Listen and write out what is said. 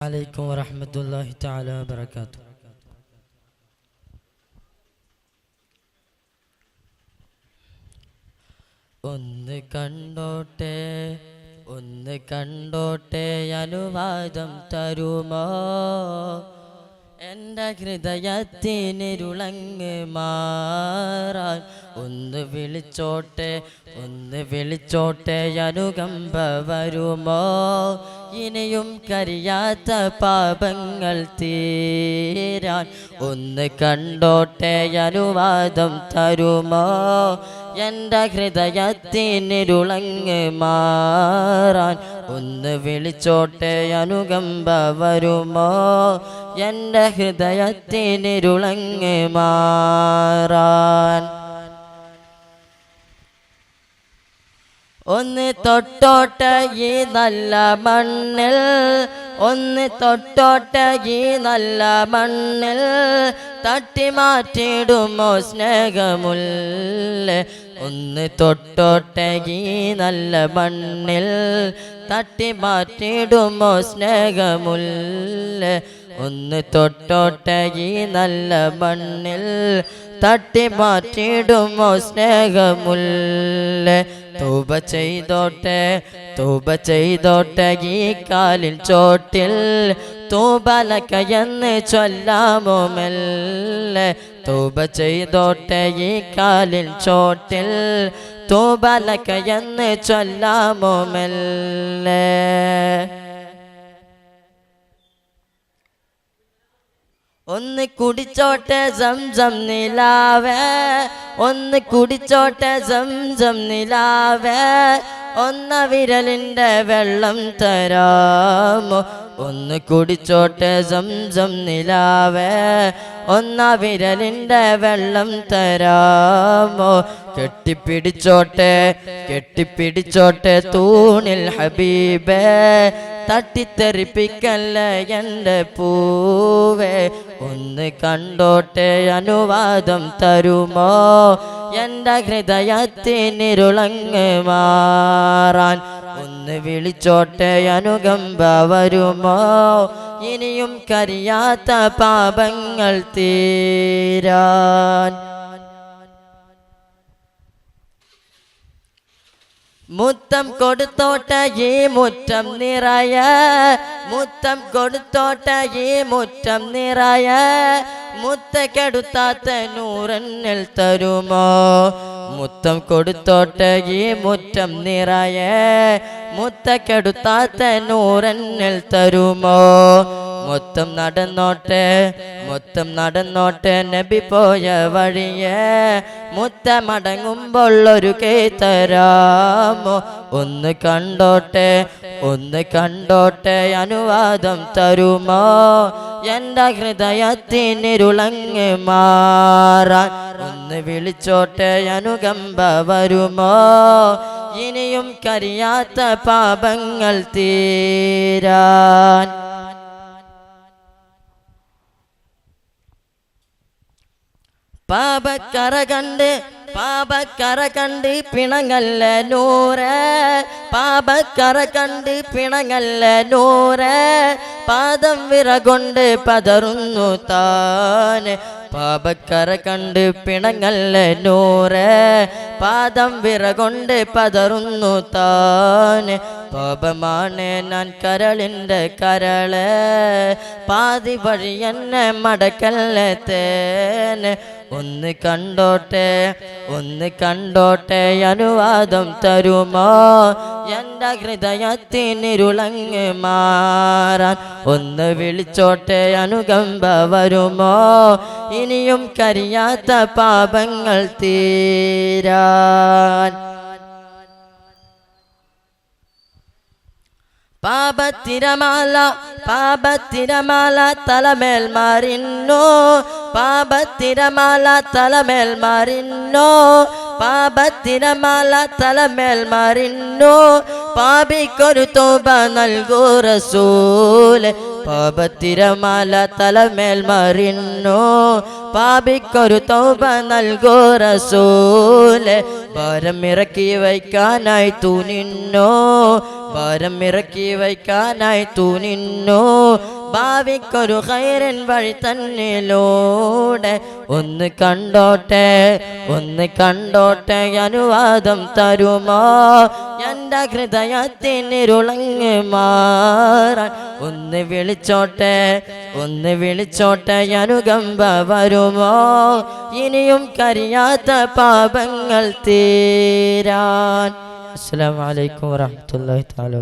عليكم ورحمة الله تعالى وبركاته. ഒന്ന് കണ്ടോട്ടെ അനുവാദം തരുമോ എൻ്റെ ഹൃദയത്തിനിരുളങ്ങ് മാറാൻ ഒന്ന് വിളിച്ചോട്ടെ അനുകമ്പ വരുമോ ഇനിയും കരിയാത്ത പാപങ്ങൾ തീരാൻ ഒന്ന് കണ്ടോട്ടെ അനുവാദം തരുമോ എൻ്റെ ഹൃദയത്തിനിരുളങ്ങ് മാറാൻ ഒന്ന് വിളിച്ചോട്ടെ അനുകമ്പ വരുമോ എൻ്റെ ഹൃദയത്തിനിരുളങ്ങ് മാറാൻ ഒന്ന് തൊട്ടോട്ടെ ഈ നല്ല മണ്ണിൽ ഒന്ന് തൊട്ടോട്ടെ ഈ നല്ല മണ്ണിൽ തട്ടിമാറ്റിടുമോ സ്നേഹമുല്ല ഒന്ന് തൊട്ടോട്ടെ ഈ നല്ല മണ്ണിൽ തട്ടിമാറ്റിടുമോ സ്നേഹമുല്ല ഒന്ന് തൊട്ടോട്ടെ ഈ നല്ല മണ്ണിൽ തട്ടിമാറ്റിടുമോ സ്നേഹമുല്ല തൗബ ചെയ്തോട്ടെ ഈ കാലിൽ ചോട്ടിൽ തൗബലക എന്ന് ചൊല്ലാമോ മെല്ലെ തൗബ ചെയ്തോട്ടെ ഈ കാലിൽ ചോട്ടിൽ തൗബലക എന്ന് ചൊല്ലാമോ മെല്ലെ ഒന്ന് കുടിച്ചോട്ടെ സംസം നിലാവേ ഒന്ന് കുടിച്ചോട്ടെ സംസം നിലാവേ ഒന്ന വിരലിൻ്റെ വെള്ളം തരാമോ ഒന്ന് കുടിച്ചോട്ടെ സംസം നിലാവേ ഒന്ന വിരലിൻ്റെ വെള്ളം തരാമോ കെട്ടിപ്പിടിച്ചോട്ടെ തൂണിൽ ഹബീബേ തട്ടിത്തെറിപ്പിക്കല്ലേ എൻ്റെ പൂവേ ഒന്ന് കണ്ടോട്ടെ അനുവാദം തരുമോ എൻ്റെ ഹൃദയത്തിനിരുളങ്ങ് മാറാൻ ഒന്ന് വിളിച്ചോട്ടെ അനുകമ്പ വരുമോ ഇനിയും കരിയാത്ത പാപങ്ങൾ തീരാൻ മുത്തം കൊടുത്തോട്ടെ ഈ മുറ്റം നിറയ മുത്തം കൊടുത്തോട്ടെ ഈ മുറ്റം നിറയ മുത്തക്കെടുത്താത്ത നൂറന്നിൽ തരുമോ മുത്തം കൊടുത്തോട്ടെ ഈ മുറ്റം നിറയ മുത്തക്കെടുത്താത്ത നൂറന്നിൽ തരുമോ മൊത്തം നടന്നോട്ടെ നബി പോയ വഴിയെ മുത്തമടങ്ങുമ്പോൾ ഒരു കൈ തരാമോ ഒന്ന് കണ്ടോട്ടെ അനുവാദം തരുമോ എൻ്റെ ഹൃദയത്തിനിരുളങ്ങ് മാറാൻ ഒന്ന് വിളിച്ചോട്ടെ അനുകമ്പ വരുമോ ഇനിയും കരിയാത്ത പാപങ്ങൾ തീരാൻ പാപക്കറ കണ്ട് പിണങ്ങല്ല നൂറ് പാപക്കറ കണ്ട് പിണങ്ങല്ല നൂറ് പാദം വിറകൊണ്ട് പതറുന്നു താന് പാപക്കറ കണ്ട് പിണങ്ങല്ല നൂറ് പാദം വിറകൊണ്ട് പതറുന്നു താന് പാപമാണ് ഞാൻ കരളിൻ്റെ കരള് പാതി വഴി എന്നെ മടക്കല്ല തേന് ഒന്ന് കണ്ടോട്ടെ അനുവാദം തരുമോ എൻ്റെ ഹൃദയത്തിനിരുളങ്ങ് മാറാൻ ഒന്ന് വിളിച്ചോട്ടെ അനുകമ്പ വരുമോ ഇനിയും കരിയാത്ത പാപങ്ങൾ തീരാൻ പാപത്തിരമാല തലമേൽ മാറിന്നോ പാപത്തിരമാല തലമേൽ മാറിന്നോ പാപത്തിരമാല തലമേൽ മാറിന്നോ പാപിക്കൊരു തൗബ നൽകൂ റസൂൽ പാപത്തിരമാല തലമേൽ മറിഞ്ഞു പാപിക്കൊരു തൗബ നൽകൂ റസൂലെ ഭാരം ഇറക്കി വയ്ക്കാനായി തൂനിന്നു ഭാരം ഇറക്കി വയ്ക്കാനായി തൂനിന്നു ഭാവിക്കൊരു ഖൈറിൻ വഴി തന്നിലൂടെ ഒന്ന് കണ്ടോട്ടെ അനുവാദം തരുമോ എൻ്റെ ഹൃദയത്തിനിരുളങ്ങ് മാറാൻ ഒന്ന് വിളിച്ചോട്ടെ അനുകമ്പ വരുമോ ഇനിയും കരിയാത്ത പാപങ്ങൾ തീരാൻ. അസ്സലാമു അലൈക്കും വറഹ്മത്തുള്ളാഹി തആല.